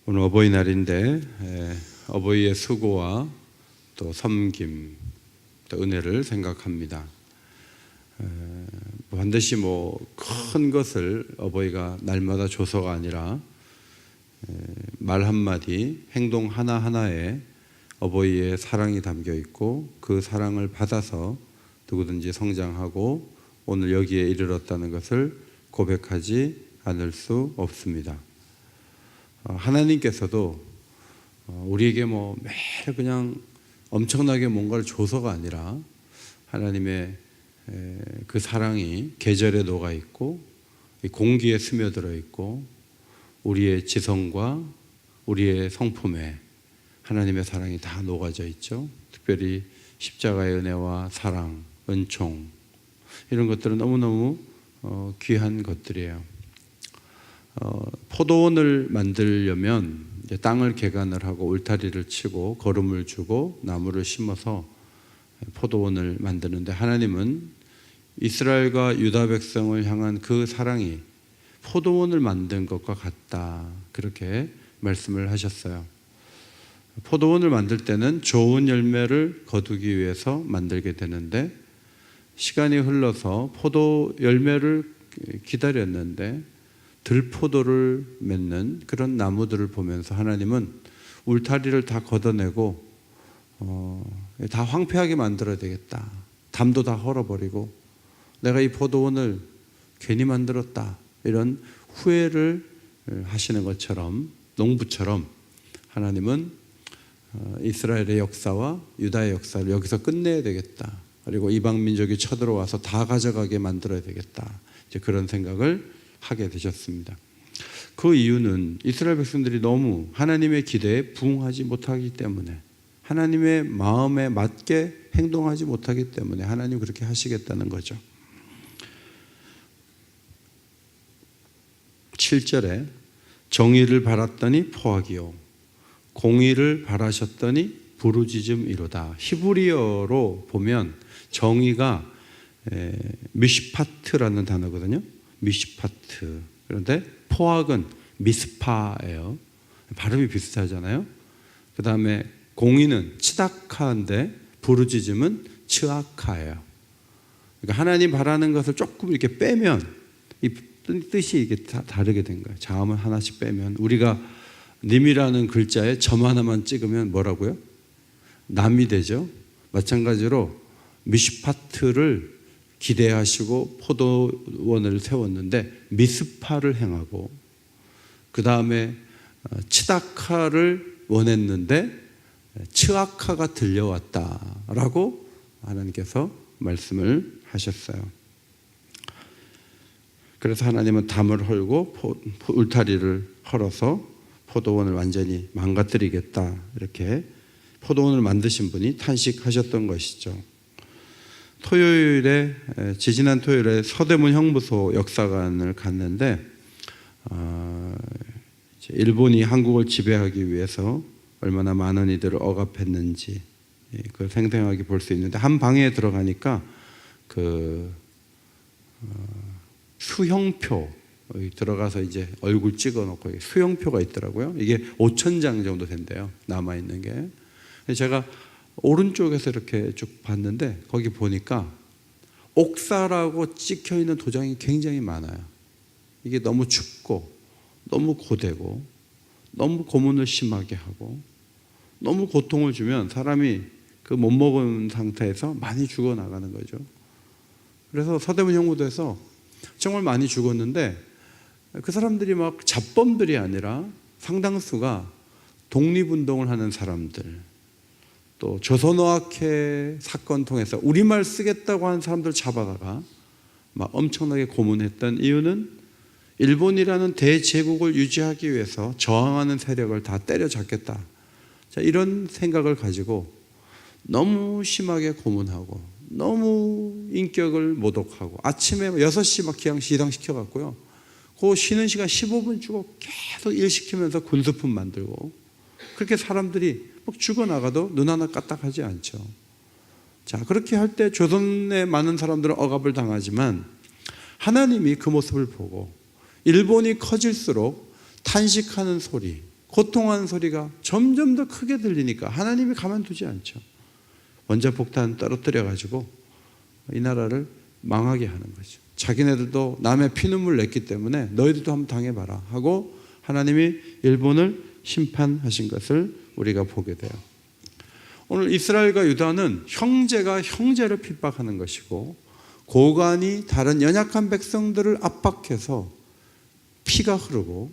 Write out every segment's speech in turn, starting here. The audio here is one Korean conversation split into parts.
오늘 어버이날인데 어버이의 수고와 또 섬김, 또 은혜를 생각합니다. 반드시 큰 것을 어버이가 날마다 줘서가 아니라 말 한마디, 행동 하나하나에 어버이의 사랑이 담겨 있고 그 사랑을 받아서 누구든지 성장하고 오늘 여기에 이르렀다는 것을 고백하지 않을 수 없습니다. 하나님께서도 우리에게 매일 그냥 엄청나게 뭔가를 줘서가 아니라 하나님의 그 사랑이 계절에 녹아 있고 공기에 스며들어 있고 우리의 지성과 우리의 성품에 하나님의 사랑이 다 녹아져 있죠. 특별히 십자가의 은혜와 사랑, 은총 이런 것들은 너무너무 귀한 것들이에요. 포도원을 만들려면 이제 땅을 개간을 하고 울타리를 치고 거름을 주고 나무를 심어서 포도원을 만드는데 하나님은 이스라엘과 유다 백성을 향한 그 사랑이 포도원을 만든 것과 같다, 그렇게 말씀을 하셨어요. 포도원을 만들 때는 좋은 열매를 거두기 위해서 만들게 되는데 시간이 흘러서 포도 열매를 기다렸는데 들포도를 맺는 그런 나무들을 보면서 하나님은 울타리를 다 걷어내고 다 황폐하게 만들어야 되겠다, 담도 다 헐어버리고 내가 이 포도원을 괜히 만들었다, 이런 후회를 하시는 것처럼, 농부처럼 하나님은 이스라엘의 역사와 유다의 역사를 여기서 끝내야 되겠다, 그리고 이방 민족이 쳐들어와서 다 가져가게 만들어야 되겠다, 이제 그런 생각을 하게 되셨습니다. 그 이유는 이스라엘 백성들이 너무 하나님의 기대에 부응하지 못하기 때문에, 하나님의 마음에 맞게 행동하지 못하기 때문에 하나님 그렇게 하시겠다는 거죠. 7절에 정의를 바랐더니 포악이요 공의를 바라셨더니 부르짖음이로다. 히브리어로 보면 정의가 미시파트라는 단어거든요. 미시파트. 그런데 포악은 미스파예요. 발음이 비슷하잖아요. 그 다음에 공의는 치다카인데 부르짖음은 츠아카예요. 그러니까 하나님 바라는 것을 조금 이렇게 빼면 이 뜻이 이게 다 다르게 된 거예요. 자음을 하나씩 빼면, 우리가 님이라는 글자에 점 하나만 찍으면 뭐라고요? 남이 되죠. 마찬가지로 미시파트를 기대하시고 포도원을 세웠는데 미스파를 행하고, 그 다음에 치다카를 원했는데 츠아카가 들려왔다라고 하나님께서 말씀을 하셨어요. 그래서 하나님은 담을 헐고 울타리를 헐어서 포도원을 완전히 망가뜨리겠다, 이렇게 포도원을 만드신 분이 탄식하셨던 것이죠. 지지난 토요일에 서대문 형무소 역사관을 갔는데 일본이 한국을 지배하기 위해서 얼마나 많은 이들을 억압했는지 그걸 생생하게 볼 수 있는데, 한 방에 들어가니까 수형표, 들어가서 이제 얼굴 찍어놓고 수형표가 있더라고요. 이게 5,000장 정도 된대요, 남아있는 게. 제가 오른쪽에서 이렇게 쭉 봤는데 거기 보니까 옥사라고 찍혀있는 도장이 굉장히 많아요. 이게 너무 춥고 너무 고되고 너무 고문을 심하게 하고 너무 고통을 주면 사람이 그 못 먹은 상태에서 많이 죽어나가는 거죠. 그래서 서대문 형무소에서 정말 많이 죽었는데 그 사람들이 막 잡범들이 아니라 상당수가 독립운동을 하는 사람들, 또 조선어학회 사건 통해서 우리말 쓰겠다고 하는 사람들 잡아다가 막 엄청나게 고문했던 이유는 일본이라는 대제국을 유지하기 위해서 저항하는 세력을 다 때려잡겠다, 이런 생각을 가지고 너무 심하게 고문하고 너무 인격을 모독하고 아침에 6시 막 기상시켜 갖고요, 그 쉬는 시간 15분 주고 계속 일 시키면서 군수품 만들고, 그렇게 사람들이 막 죽어나가도 눈 하나 까딱하지 않죠. 자, 그렇게 할 때 조선의 많은 사람들은 억압을 당하지만 하나님이 그 모습을 보고 일본이 커질수록 탄식하는 소리, 고통하는 소리가 점점 더 크게 들리니까 하나님이 가만두지 않죠. 원자폭탄 떨어뜨려가지고 이 나라를 망하게 하는 거죠. 자기네들도 남의 피눈물 냈기 때문에 너희들도 한번 당해봐라 하고 하나님이 일본을 심판하신 것을 우리가 보게 돼요. 오늘 이스라엘과 유다는 형제가 형제를 핍박하는 것이고 고관이 다른 연약한 백성들을 압박해서 피가 흐르고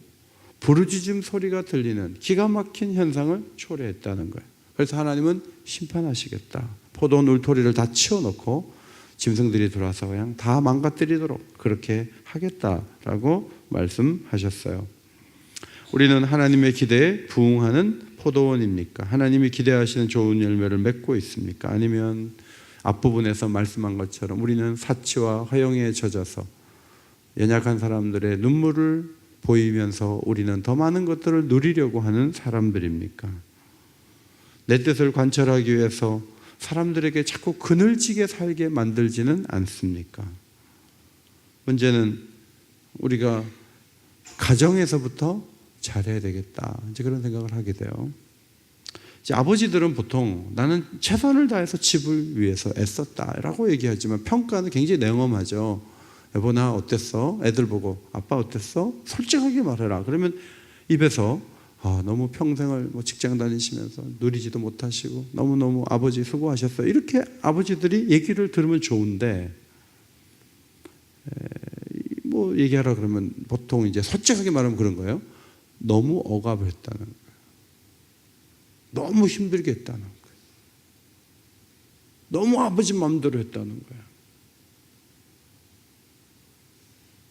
부르짖음 소리가 들리는 기가 막힌 현상을 초래했다는 거예요. 그래서 하나님은 심판하시겠다. 포도원 울토리를 다 치워놓고 짐승들이 들어와서 그냥 다 망가뜨리도록 그렇게 하겠다라고 말씀하셨어요. 우리는 하나님의 기대에 부응하는 포도원입니까? 하나님이 기대하시는 좋은 열매를 맺고 있습니까? 아니면 앞부분에서 말씀한 것처럼 우리는 사치와 허영에 젖어서 연약한 사람들의 눈물을 보이면서 우리는 더 많은 것들을 누리려고 하는 사람들입니까? 내 뜻을 관철하기 위해서 사람들에게 자꾸 그늘지게 살게 만들지는 않습니까? 문제는 우리가 가정에서부터 잘해야 되겠다, 이제 그런 생각을 하게 돼요. 이제 아버지들은 보통 나는 최선을 다해서 집을 위해서 애썼다라고 얘기하지만 평가는 굉장히 냉엄하죠. 여보 나 어땠어? 애들 보고 아빠 어땠어? 솔직하게 말해라. 그러면 입에서 너무 평생을 직장 다니시면서 누리지도 못하시고 너무너무 아버지 수고하셨어요, 이렇게 아버지들이 얘기를 들으면 좋은데 뭐 얘기하라 그러면 보통 이제 솔직하게 말하면 그런 거예요. 너무 억압을 했다는 거예요. 너무 힘들게 했다는 거예요. 너무 아버지 마음대로 했다는 거예요.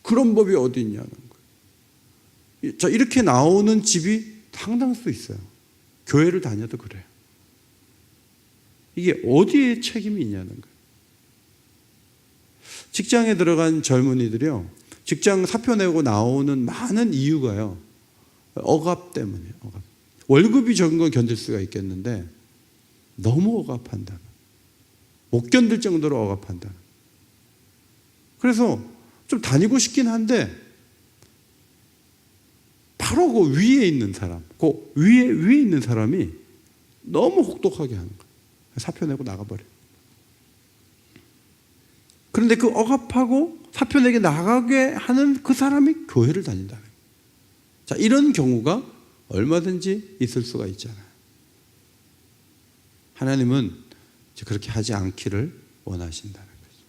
그런 법이 어디 있냐는 거예요. 자, 이렇게 나오는 집이 상당할 수 있어요. 교회를 다녀도 그래요. 이게 어디에 책임이 있냐는 거예요. 직장에 들어간 젊은이들이요, 직장 사표 내고 나오는 많은 이유가요, 억압 때문이에요. 억압. 월급이 적은 건 견딜 수가 있겠는데 너무 억압한다. 못 견딜 정도로 억압한다. 그래서 좀 다니고 싶긴 한데 바로 그 위에 있는 사람, 그 위에 있는 사람이 너무 혹독하게 하는 거예요. 사표 내고 나가버려요. 그런데 그 억압하고 사표 내게 나가게 하는 그 사람이 교회를 다닌다는 거예요. 자, 이런 경우가 얼마든지 있을 수가 있잖아요. 하나님은 그렇게 하지 않기를 원하신다는 거죠.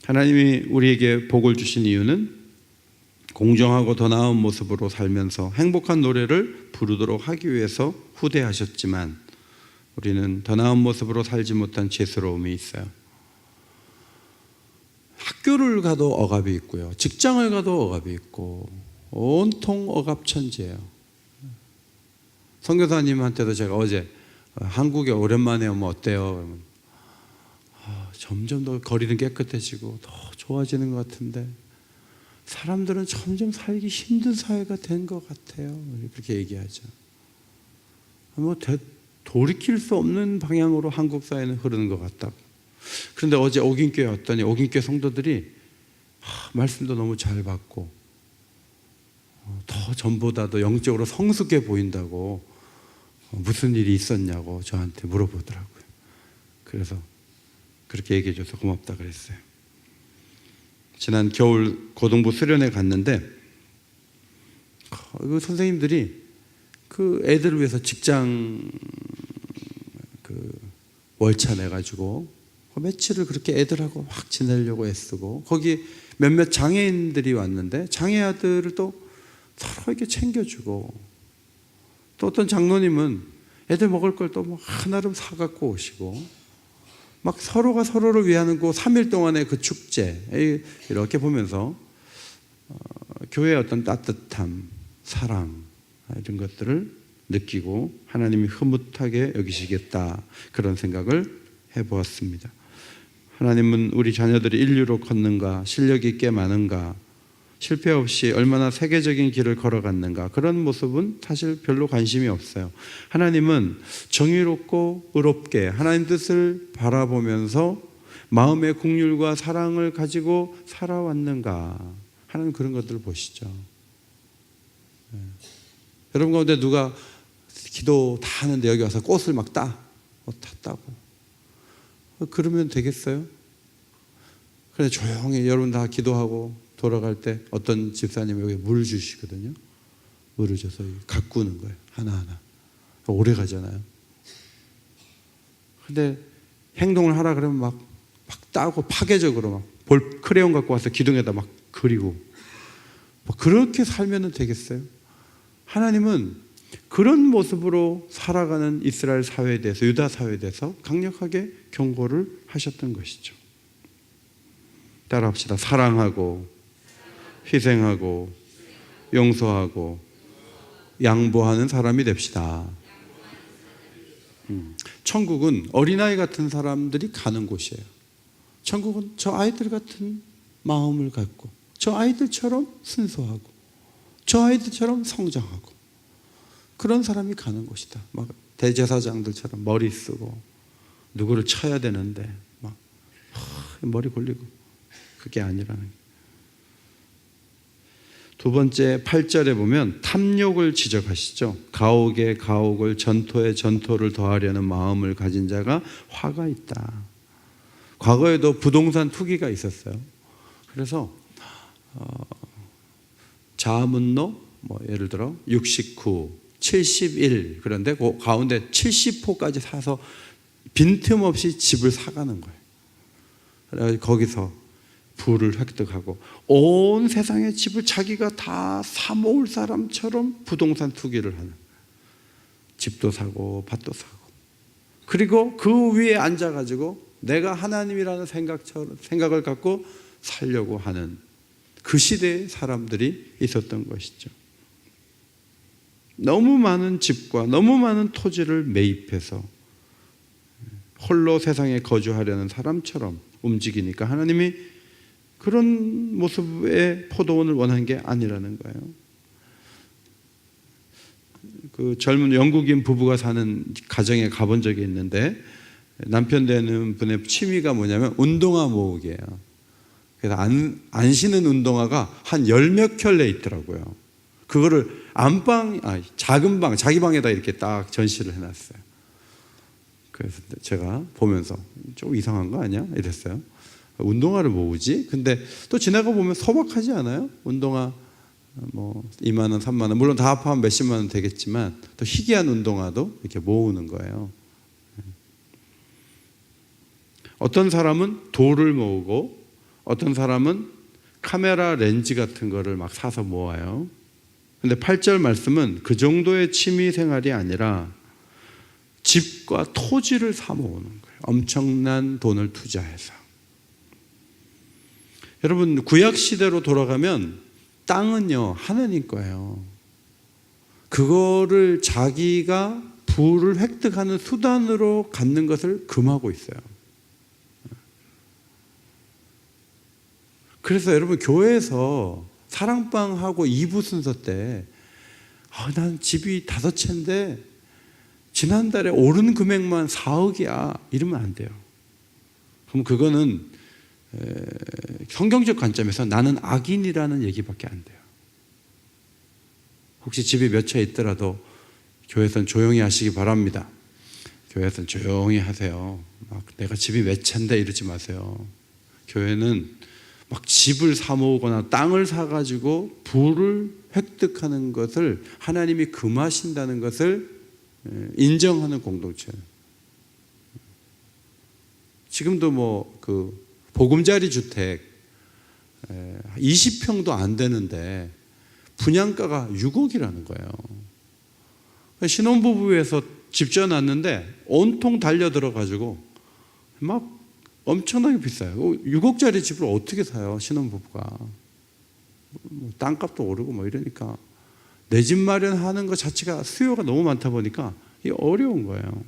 하나님이 우리에게 복을 주신 이유는 공정하고 더 나은 모습으로 살면서 행복한 노래를 부르도록 하기 위해서 후대하셨지만 우리는 더 나은 모습으로 살지 못한 죄스러움이 있어요. 학교를 가도 억압이 있고요, 직장을 가도 억압이 있고 온통 억압천지예요. 선교사님한테도 제가 어제 한국에 오랜만에 오면 어때요? 그러면 점점 더 거리는 깨끗해지고 더 좋아지는 것 같은데 사람들은 점점 살기 힘든 사회가 된 것 같아요. 그렇게 얘기하죠. 뭐 돌이킬 수 없는 방향으로 한국 사회는 흐르는 것 같다고. 그런데 어제 옥인교회 왔더니 옥인교회 성도들이 말씀도 너무 잘 받고 더 전보다도 영적으로 성숙해 보인다고 무슨 일이 있었냐고 저한테 물어보더라고요. 그래서 그렇게 얘기해 줘서 고맙다 그랬어요. 지난 겨울 고등부 수련회 갔는데 그 선생님들이 그 애들을 위해서 직장 월차 내가지고 며칠을 그렇게 애들하고 확 지내려고 애쓰고 거기 몇몇 장애인들이 왔는데 장애 아들을 또 서로 이렇게 챙겨주고 또 어떤 장로님은 애들 먹을 걸 또 뭐 하나름 사갖고 오시고 막 서로가 서로를 위하는 그 3일 동안의 그 축제 이렇게 보면서 교회의 어떤 따뜻함, 사랑 이런 것들을 느끼고 하나님이 흐뭇하게 여기시겠다 그런 생각을 해보았습니다. 하나님은 우리 자녀들이 인류로 걷는가, 실력 있게 많은가, 실패 없이 얼마나 세계적인 길을 걸어갔는가 그런 모습은 사실 별로 관심이 없어요. 하나님은 정의롭고 의롭게 하나님 뜻을 바라보면서 마음의 긍휼과 사랑을 가지고 살아왔는가 하는 그런 것들을 보시죠. 여러분 가운데 누가 기도 다 하는데 여기 와서 꽃을 막 다 따고 그러면 되겠어요? 그래 조용히 여러분 다 기도하고 돌아갈 때 어떤 집사님이 여기 물 주시거든요. 물을 줘서 가꾸는 거예요. 하나하나. 오래 가잖아요. 근데 행동을 하라 그러면 막 따고 파괴적으로 막 크레용 갖고 와서 기둥에다 막 그리고 뭐 그렇게 살면 되겠어요? 하나님은 그런 모습으로 살아가는 이스라엘 사회에 대해서, 유다 사회에 대해서 강력하게 경고를 하셨던 것이죠. 따라합시다. 사랑하고 희생하고 용서하고 양보하는 사람이 됩시다. 천국은 어린아이 같은 사람들이 가는 곳이에요. 천국은 저 아이들 같은 마음을 갖고 저 아이들처럼 순수하고 저 아이들처럼 성장하고 그런 사람이 가는 곳이다. 막 대제사장들처럼 머리 쓰고 누구를 쳐야 되는데 막 머리 굴리고 그게 아니라는 거예요. 두 번째 8절에 보면 탐욕을 지적하시죠. 가옥에 가옥을, 전토에 전토를 더하려는 마음을 가진 자가 화가 있다. 과거에도 부동산 투기가 있었어요. 그래서 자문로 뭐 예를 들어 69, 71 그런데 그 가운데 70호까지 사서 빈틈없이 집을 사가는 거예요. 그래서 거기서 부를 획득하고 온 세상의 집을 자기가 다 사모을 사람처럼 부동산 투기를 하는, 집도 사고 밭도 사고, 그리고 그 위에 앉아가지고 내가 하나님이라는 생각을 갖고 살려고 하는 그 시대의 사람들이 있었던 것이죠. 너무 많은 집과 너무 많은 토지를 매입해서 홀로 세상에 거주하려는 사람처럼 움직이니까 하나님이 그런 모습의 포도원을 원한 게 아니라는 거예요. 그 젊은 영국인 부부가 사는 가정에 가본 적이 있는데 남편 되는 분의 취미가 뭐냐면 운동화 모으기예요. 그래서 안 신은 운동화가 한 열 몇 켤레 있더라고요. 그거를 작은 방, 자기 방에다 이렇게 딱 전시를 해놨어요. 그래서 제가 보면서 좀 이상한 거 아니야? 이랬어요. 운동화를 모으지? 근데 또 지나가 보면 소박하지 않아요? 운동화 뭐 2만 원, 3만 원, 물론 다 합하면 몇십만 원 되겠지만 또 희귀한 운동화도 이렇게 모으는 거예요. 어떤 사람은 돌을 모으고 어떤 사람은 카메라 렌즈 같은 거를 막 사서 모아요. 근데 8절 말씀은 그 정도의 취미 생활이 아니라 집과 토지를 사 모으는 거예요. 엄청난 돈을 투자해서. 여러분 구약 시대로 돌아가면 땅은요 하나님 거예요. 그거를 자기가 부를 획득하는 수단으로 갖는 것을 금하고 있어요. 그래서 여러분 교회에서 사랑방하고 2부 순서 때 난 집이 5채인데 지난달에 오른 금액만 4억이야 이러면 안 돼요. 그럼 그거는 성경적 관점에서 나는 악인이라는 얘기밖에 안 돼요. 혹시 집이 몇 채 있더라도 교회에서는 조용히 하시기 바랍니다. 교회에서는 조용히 하세요. 막 내가 집이 몇 채인데 이러지 마세요. 교회는 막 집을 사 모으거나 땅을 사가지고 부를 획득하는 것을 하나님이 금하신다는 것을 인정하는 공동체예요. 지금도 뭐 그 보금자리 주택 20평도 안 되는데 분양가가 6억이라는 거예요. 신혼부부에서 집 지어놨는데 온통 달려들어가지고 막 엄청나게 비싸요. 6억짜리 집을 어떻게 사요? 신혼부부가. 땅값도 오르고 뭐 이러니까 내 집 마련하는 것 자체가 수요가 너무 많다 보니까 이게 어려운 거예요.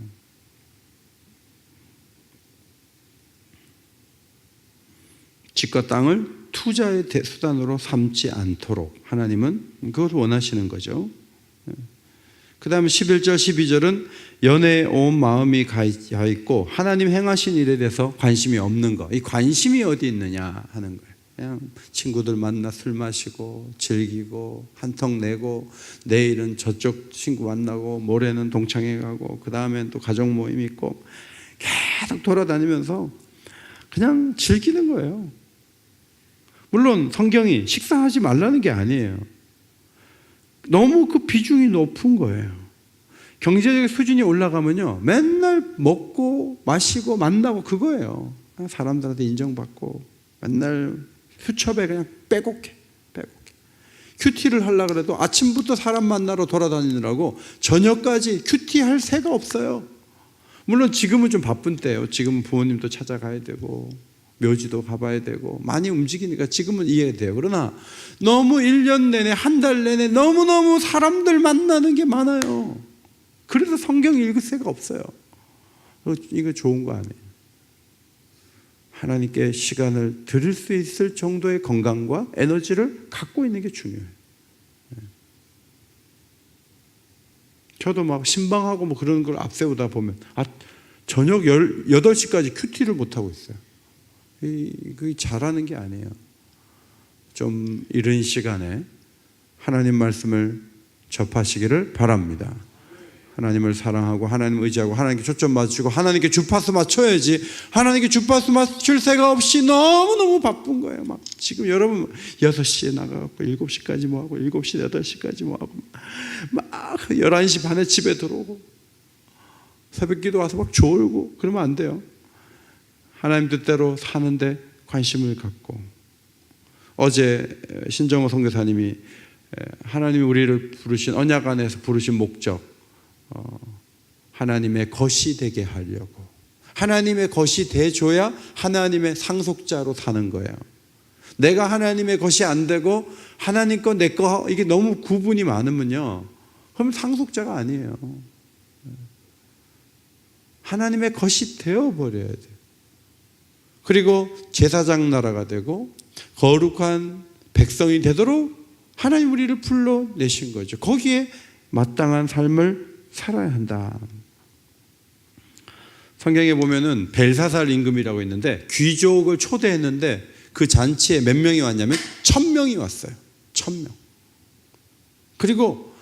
집과 땅을 투자의 수단으로 삼지 않도록 하나님은 그것을 원하시는 거죠. 그 다음에 11절 12절은 연애에 온 마음이 가 있고 하나님 행하신 일에 대해서 관심이 없는 거. 이 관심이 어디 있느냐 하는 거예요. 그냥 친구들 만나 술 마시고 즐기고 한턱 내고, 내일은 저쪽 친구 만나고, 모레는 동창회 가고, 그 다음엔 또 가족 모임 있고, 계속 돌아다니면서 그냥 즐기는 거예요. 물론 성경이 식사하지 말라는 게 아니에요. 너무 그 비중이 높은 거예요. 경제적 수준이 올라가면요, 맨날 먹고 마시고 만나고 그거예요. 사람들한테 인정받고 맨날 수첩에 그냥 빼곡해. 큐티를 하려고 해도 아침부터 사람 만나러 돌아다니느라고 저녁까지 큐티할 새가 없어요. 물론 지금은 좀 바쁜 때예요. 지금은 부모님도 찾아가야 되고 묘지도 가봐야 되고 많이 움직이니까 지금은 이해돼요. 그러나 너무 1년 내내, 한 달 내내 너무너무 사람들 만나는 게 많아요. 그래서 성경 읽을 새가 없어요. 이거 좋은 거 아니에요. 하나님께 시간을 드릴 수 있을 정도의 건강과 에너지를 갖고 있는 게 중요해요. 저도 막 신방하고 뭐 그런 걸 앞세우다 보면 저녁 8시까지 큐티를 못하고 있어요. 그게 잘하는 게 아니에요. 좀 이른 시간에 하나님 말씀을 접하시기를 바랍니다. 하나님을 사랑하고 하나님 의지하고 하나님께 초점 맞추고 하나님께 주파수 맞춰야지, 하나님께 주파수 맞출 새가 없이 너무너무 바쁜 거예요. 막 지금 여러분 6시에 나가고 7시까지 뭐하고 7시 8시까지 뭐하고 막 11시 반에 집에 들어오고 새벽기도 와서 막 졸고 그러면 안 돼요. 하나님 뜻대로 사는데 관심을 갖고, 어제 신정호 선교사님이 하나님이 우리를 부르신 언약 안에서 부르신 목적, 하나님의 것이 되게 하려고, 하나님의 것이 돼줘야 하나님의 상속자로 사는 거예요. 내가 하나님의 것이 안 되고 하나님 거 내 거 이게 너무 구분이 많으면요, 그럼 상속자가 아니에요. 하나님의 것이 되어버려야 돼요. 그리고 제사장 나라가 되고 거룩한 백성이 되도록 하나님 우리를 불러내신 거죠. 거기에 마땅한 삶을 살아야 한다. 성경에 보면은 벨사살 임금이라고 있는데 귀족을 초대했는데 그 잔치에 몇 명이 왔냐면 1000명이 왔어요. 1000명. 그리고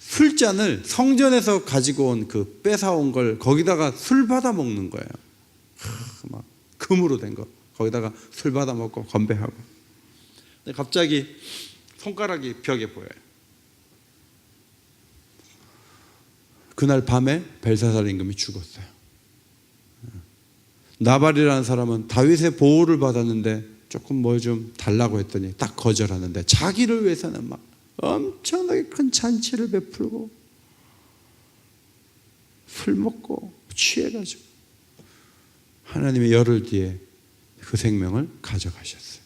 술잔을 성전에서 가지고 온 그 뺏어온 걸 거기다가 술 받아 먹는 거예요. 막 금으로 된 거 거기다가 술 받아 먹고 건배하고. 근데 갑자기 손가락이 벽에 보여요. 그날 밤에 벨사살 임금이 죽었어요. 나발이라는 사람은 다윗의 보호를 받았는데 조금 뭐 좀 달라고 했더니 딱 거절하는데, 자기를 위해서는 막 엄청나게 큰 잔치를 베풀고 술 먹고 취해가지고 하나님의 열흘 뒤에 그 생명을 가져가셨어요.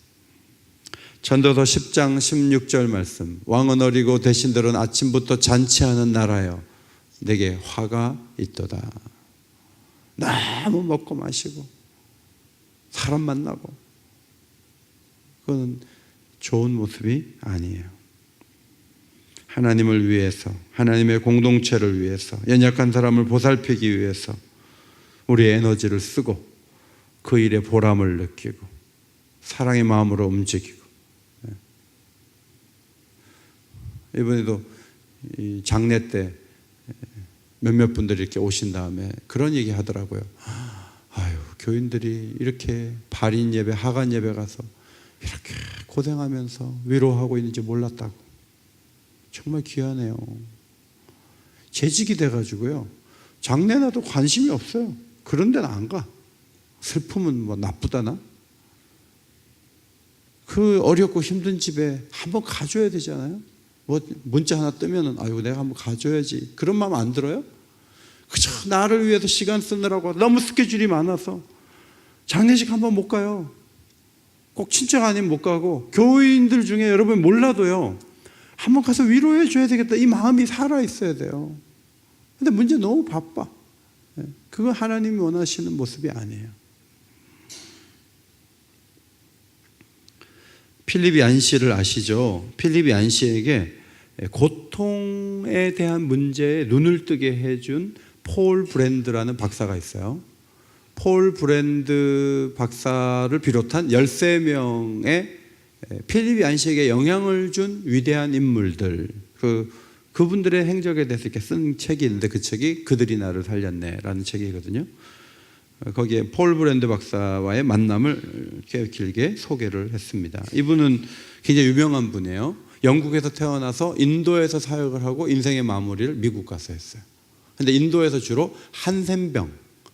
전도서 10장 16절 말씀, 왕은 어리고 대신들은 아침부터 잔치하는 나라여 내게 화가 있도다. 너무 먹고 마시고 사람 만나고, 그건 좋은 모습이 아니에요. 하나님을 위해서, 하나님의 공동체를 위해서, 연약한 사람을 보살피기 위해서 우리의 에너지를 쓰고 그 일에 보람을 느끼고 사랑의 마음으로 움직이고. 이번에도 장례 때 몇몇 분들이 이렇게 오신 다음에 그런 얘기 하더라고요. 아유, 교인들이 이렇게 발인 예배, 하간 예배 가서 이렇게 고생하면서 위로하고 있는지 몰랐다고. 정말 귀하네요. 재직이 돼가지고요, 장례나도 관심이 없어요. 그런 데는 안 가. 슬픔은 뭐 나쁘다나? 그 어렵고 힘든 집에 한번 가줘야 되잖아요. 뭐 문자 하나 뜨면은 아유 내가 한번 가줘야지, 그런 마음 안 들어요? 그저 나를 위해서 시간 쓰느라고 너무 스케줄이 많아서 장례식 한번 못 가요. 꼭 친척 아니면 못 가고, 교인들 중에 여러분 몰라도요 한번 가서 위로해 줘야 되겠다 이 마음이 살아 있어야 돼요. 근데 문제 너무 바빠. 그건 하나님이 원하시는 모습이 아니에요. 필립 얀시를 아시죠? 필립 얀시에게 고통에 대한 문제에 눈을 뜨게 해준 폴 브랜드라는 박사가 있어요. 폴 브랜드 박사를 비롯한 13명의 필립 얀식에게 영향을 준 위대한 인물들, 그분들의 행적에 대해서 이렇게 쓴 책이 있는데 그 책이 그들이 나를 살렸네라는 책이거든요. 거기에 폴 브랜드 박사와의 만남을 이렇게 길게 소개를 했습니다. 이분은 굉장히 유명한 분이에요. 영국에서 태어나서 인도에서 사역을 하고 인생의 마무리를 미국 가서 했어요. 근데 인도에서 주로 한센병,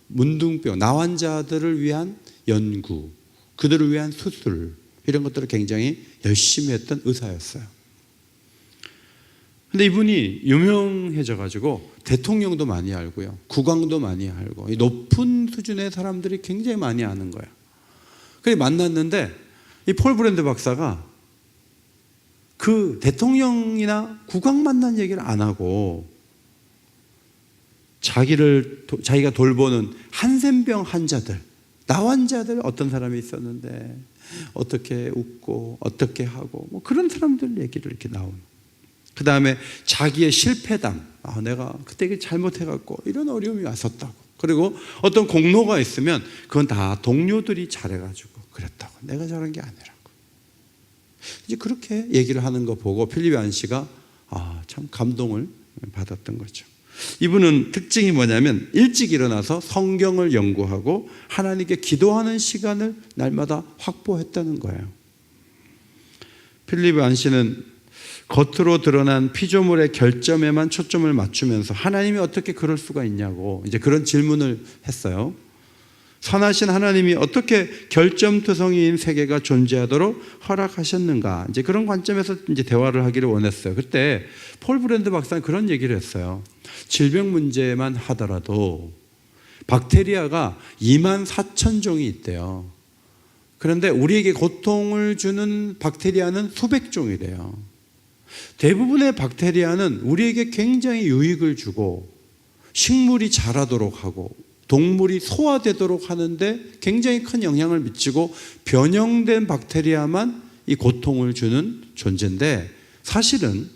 문둥병, 나환자들을 위한 연구, 그들을 위한 수술, 이런 것들을 굉장히 열심히 했던 의사였어요. 근데 이분이 유명해져 가지고 대통령도 많이 알고요, 국왕도 많이 알고, 높은 수준의 사람들이 굉장히 많이 아는 거예요. 그래서 만났는데 이 폴 브랜드 박사가 그 대통령이나 국왕 만난 얘기를 안 하고 자기가 돌보는 한센병 환자들, 나환자들, 어떤 사람이 있었는데 어떻게 웃고 어떻게 하고 뭐 그런 사람들 얘기를 이렇게 나오는. 그 다음에 자기의 실패담, 내가 그때 잘못해갖고 이런 어려움이 왔었다고. 그리고 어떤 공로가 있으면 그건 다 동료들이 잘해가지고 그랬다고, 내가 잘한 게 아니라고. 이제 그렇게 얘기를 하는 거 보고 필립 얀시가 참 감동을 받았던 거죠. 이분은 특징이 뭐냐면 일찍 일어나서 성경을 연구하고 하나님께 기도하는 시간을 날마다 확보했다는 거예요. 필립 얀시는 겉으로 드러난 피조물의 결점에만 초점을 맞추면서 하나님이 어떻게 그럴 수가 있냐고 이제 그런 질문을 했어요. 선하신 하나님이 어떻게 결점투성이인 세계가 존재하도록 허락하셨는가? 이제 그런 관점에서 이제 대화를 하기를 원했어요. 그때 폴 브랜드 박사는 그런 얘기를 했어요. 질병 문제만 하더라도 박테리아가 24,000종이 있대요. 그런데 우리에게 고통을 주는 박테리아는 수백 종이래요. 대부분의 박테리아는 우리에게 굉장히 유익을 주고 식물이 자라도록 하고 동물이 소화되도록 하는데 굉장히 큰 영향을 미치고, 변형된 박테리아만 이 고통을 주는 존재인데 사실은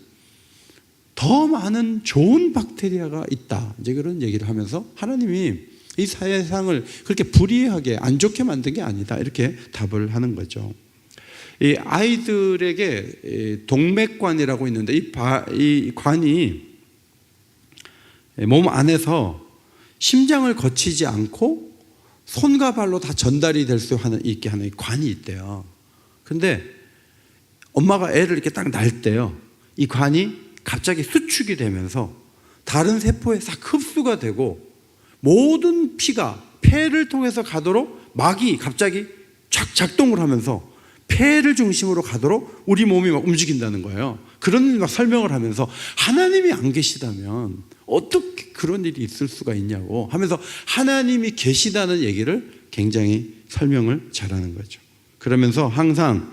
더 많은 좋은 박테리아가 있다. 이제 그런 얘기를 하면서 하나님이 이 세상을 그렇게 불이하게 안 좋게 만든 게 아니다, 이렇게 답을 하는 거죠. 이 아이들에게 동맥관이라고 있는데 이 관이 몸 안에서 심장을 거치지 않고 손과 발로 다 전달이 될 수 있게 하는 관이 있대요. 근데 엄마가 애를 이렇게 딱 낳을 때요, 이 관이 갑자기 수축이 되면서 다른 세포에 싹 흡수가 되고 모든 피가 폐를 통해서 가도록 막이 갑자기 쫙 작동을 하면서 폐를 중심으로 가도록 우리 몸이 막 움직인다는 거예요. 그런 막 설명을 하면서 하나님이 안 계시다면 어떻게 그런 일이 있을 수가 있냐고 하면서 하나님이 계시다는 얘기를 굉장히 설명을 잘하는 거죠. 그러면서 항상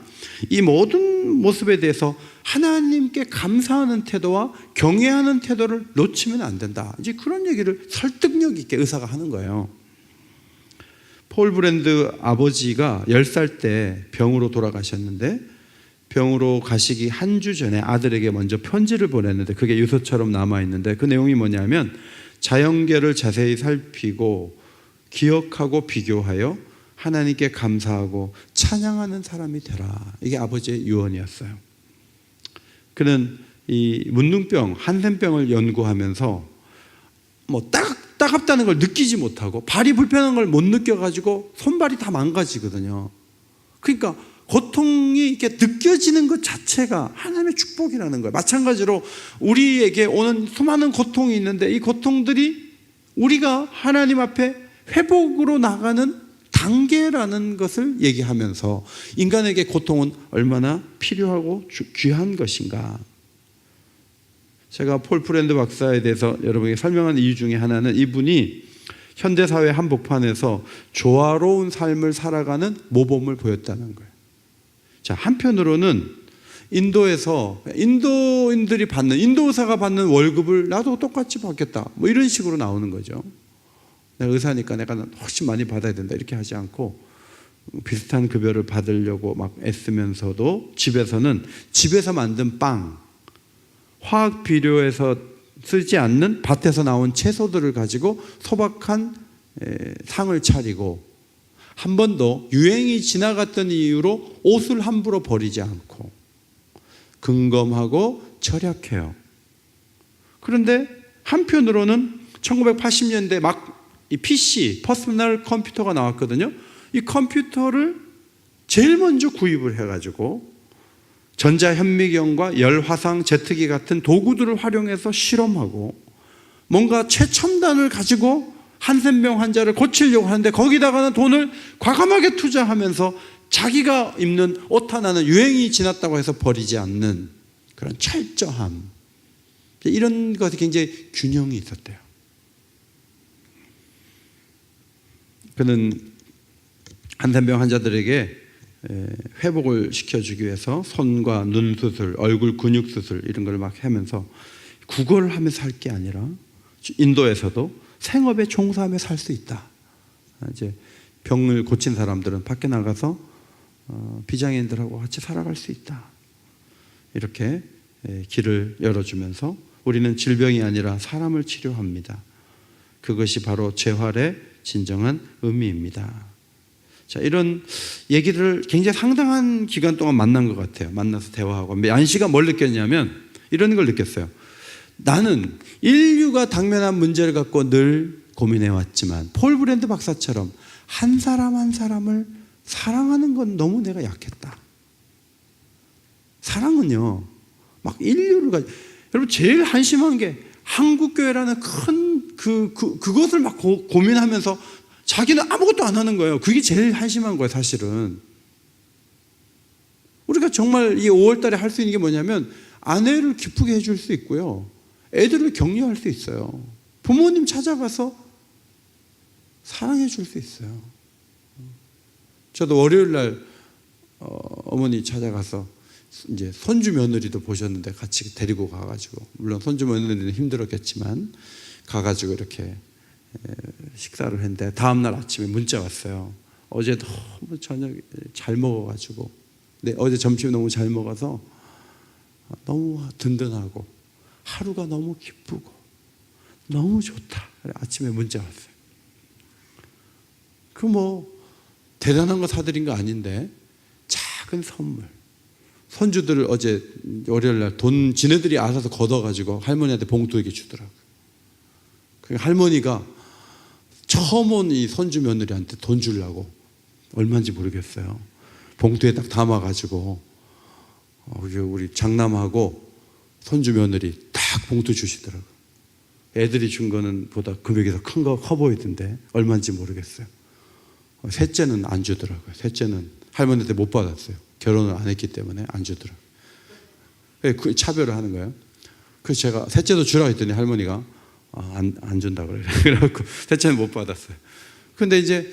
이 모든 모습에 대해서 하나님께 감사하는 태도와 경외하는 태도를 놓치면 안 된다, 이제 그런 얘기를 설득력 있게 의사가 하는 거예요. 폴 브랜드 아버지가 10살 때 병으로 돌아가셨는데, 병으로 가시기 한 주 전에 아들에게 먼저 편지를 보냈는데 그게 유서처럼 남아있는데 그 내용이 뭐냐면, 자연계를 자세히 살피고 기억하고 비교하여 하나님께 감사하고 찬양하는 사람이 되라. 이게 아버지의 유언이었어요. 그는 이 문둥병, 한센병을 연구하면서 뭐 따갑다는 걸 느끼지 못하고 발이 불편한 걸 못 느껴가지고 손발이 다 망가지거든요. 그러니까 고통이 이렇게 느껴지는 것 자체가 하나님의 축복이라는 거예요. 마찬가지로 우리에게 오는 수많은 고통이 있는데 이 고통들이 우리가 하나님 앞에 회복으로 나가는 단계라는 것을 얘기하면서 인간에게 고통은 얼마나 필요하고 귀한 것인가. 제가 폴 브랜드 박사에 대해서 여러분에게 설명한 이유 중에 하나는 이분이 현대사회 한복판에서 조화로운 삶을 살아가는 모범을 보였다는 거예요. 자, 한편으로는 인도에서 인도인들이 받는, 인도 의사가 받는 월급을 나도 똑같이 받겠다, 뭐 이런 식으로 나오는 거죠. 내가 의사니까 내가 훨씬 많이 받아야 된다, 이렇게 하지 않고 비슷한 급여를 받으려고 막 애쓰면서도 집에서는 집에서 만든 빵, 화학 비료에서 쓰지 않는 밭에서 나온 채소들을 가지고 소박한 상을 차리고 한 번도 유행이 지나갔던 이유로 옷을 함부로 버리지 않고 근검하고 절약해요. 그런데 한편으로는 1980년대 막 이 PC, 퍼스널 컴퓨터가 나왔거든요. 이 컴퓨터를 제일 먼저 구입을 해가지고 전자현미경과 열화상, 제트기 같은 도구들을 활용해서 실험하고 뭔가 최첨단을 가지고 한센병 환자를 고치려고 하는데 거기다가는 돈을 과감하게 투자하면서 자기가 입는 옷 하나는 유행이 지났다고 해서 버리지 않는 그런 철저함, 이런 것이 굉장히 균형이 있었대요. 그는 한센병 환자들에게 회복을 시켜주기 위해서 손과 눈 수술, 얼굴 근육 수술 이런 걸 막 하면서 구걸을 하면서 살 게 아니라 인도에서도 생업에 종사하며 살 수 있다. 이제 병을 고친 사람들은 밖에 나가서 비장애인들하고 같이 살아갈 수 있다. 이렇게 길을 열어주면서 우리는 질병이 아니라 사람을 치료합니다. 그것이 바로 재활의 진정한 의미입니다. 자, 이런 얘기를 굉장히 상당한 기간 동안 만난 것 같아요. 만나서 대화하고. 얀 씨가 뭘 느꼈냐면 이런 걸 느꼈어요. 나는 인류가 당면한 문제를 갖고 늘 고민해왔지만 폴 브랜드 박사처럼 한 사람 한 사람을 사랑하는 건 너무 내가 약했다. 사랑은요, 막 인류를 여러분 제일 한심한 게 한국교회라는 큰 그것을 막 고민하면서 자기는 아무것도 안 하는 거예요. 그게 제일 한심한 거예요, 사실은. 우리가 정말 이 5월 달에 할 수 있는 게 뭐냐면 아내를 기쁘게 해줄 수 있고요. 애들을 격려할 수 있어요. 부모님 찾아가서 사랑해 줄 수 있어요. 저도 월요일 날 어머니 찾아가서 이제 손주 며느리도 보셨는데 같이 데리고 가가지고, 물론 손주 며느리는 힘들었겠지만 가가지고 이렇게 식사를 했는데 다음날 아침에 문자 왔어요. 어제 너무 저녁 잘 먹어가지고, 어제 점심 너무 잘 먹어서 너무 든든하고 하루가 너무 기쁘고 너무 좋다. 아침에 문자 왔어요. 그 대단한 거 사드린 거 아닌데 작은 선물. 손주들을 어제 월요일 날 돈 지네들이 알아서 걷어가지고 할머니한테 봉투 이렇게 주더라고요. 할머니가 처음 온 이 손주 며느리한테 돈 주려고 얼마인지 모르겠어요. 봉투에 딱 담아가지고 우리 장남하고 손주 며느리 딱 봉투 주시더라고요. 애들이 준 거는 보다 금액이 더 큰 거 커 보이던데 얼마인지 모르겠어요. 셋째는 안 주더라고요. 셋째는 할머니한테 못 받았어요. 결혼을 안 했기 때문에 안 주더라고요. 그 차별을 하는 거예요. 그래서 제가 셋째도 주라고 했더니 할머니가 안 준다고 그래요. 그래갖고 셋째는 못 받았어요. 근데 이제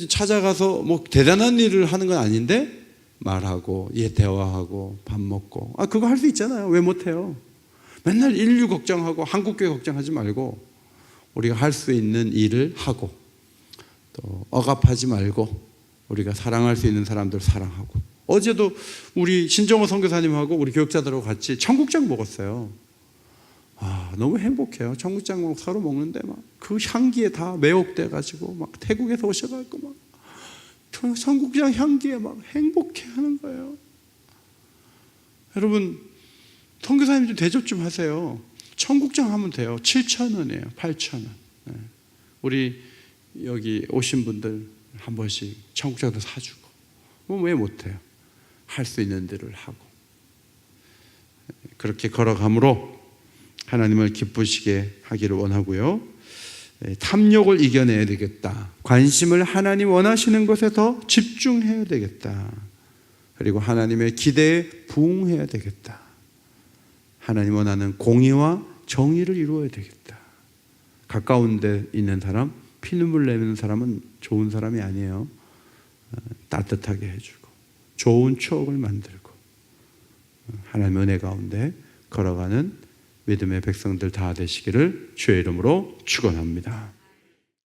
찾아가서 대단한 일을 하는 건 아닌데 말하고 대화하고 밥 먹고 그거 할 수 있잖아요. 왜 못해요? 맨날 인류 걱정하고 한국교회 걱정하지 말고 우리가 할 수 있는 일을 하고 또 억압하지 말고 우리가 사랑할 수 있는 사람들 사랑하고. 어제도 우리 신정호 선교사님하고 우리 교육자들하고 같이 청국장 먹었어요. 너무 행복해요. 청국장 서로 먹는데 그 향기에 다 매혹돼가지고 태국에서 오셔가지고 청국장 향기에 행복해 하는 거예요. 여러분, 선교사님 좀 대접 좀 하세요. 청국장 하면 돼요. 7,000원이에요. 8,000원. 우리 여기 오신 분들 한 번씩 청국장도 사주고. 왜 못해요? 할 수 있는 대로 하고. 그렇게 걸어감으로 하나님을 기쁘시게 하기를 원하고요. 탐욕을 이겨내야 되겠다. 관심을 하나님 원하시는 것에 더 집중해야 되겠다. 그리고 하나님의 기대에 부응해야 되겠다. 하나님 원하는 공의와 정의를 이루어야 되겠다. 가까운 데 있는 사람, 피눈물 내는 사람은 좋은 사람이 아니에요. 따뜻하게 해주고 좋은 추억을 만들고 하나님의 은혜 가운데 걸어가는 믿음의 백성들 다 되시기를 주의 이름으로 축원합니다.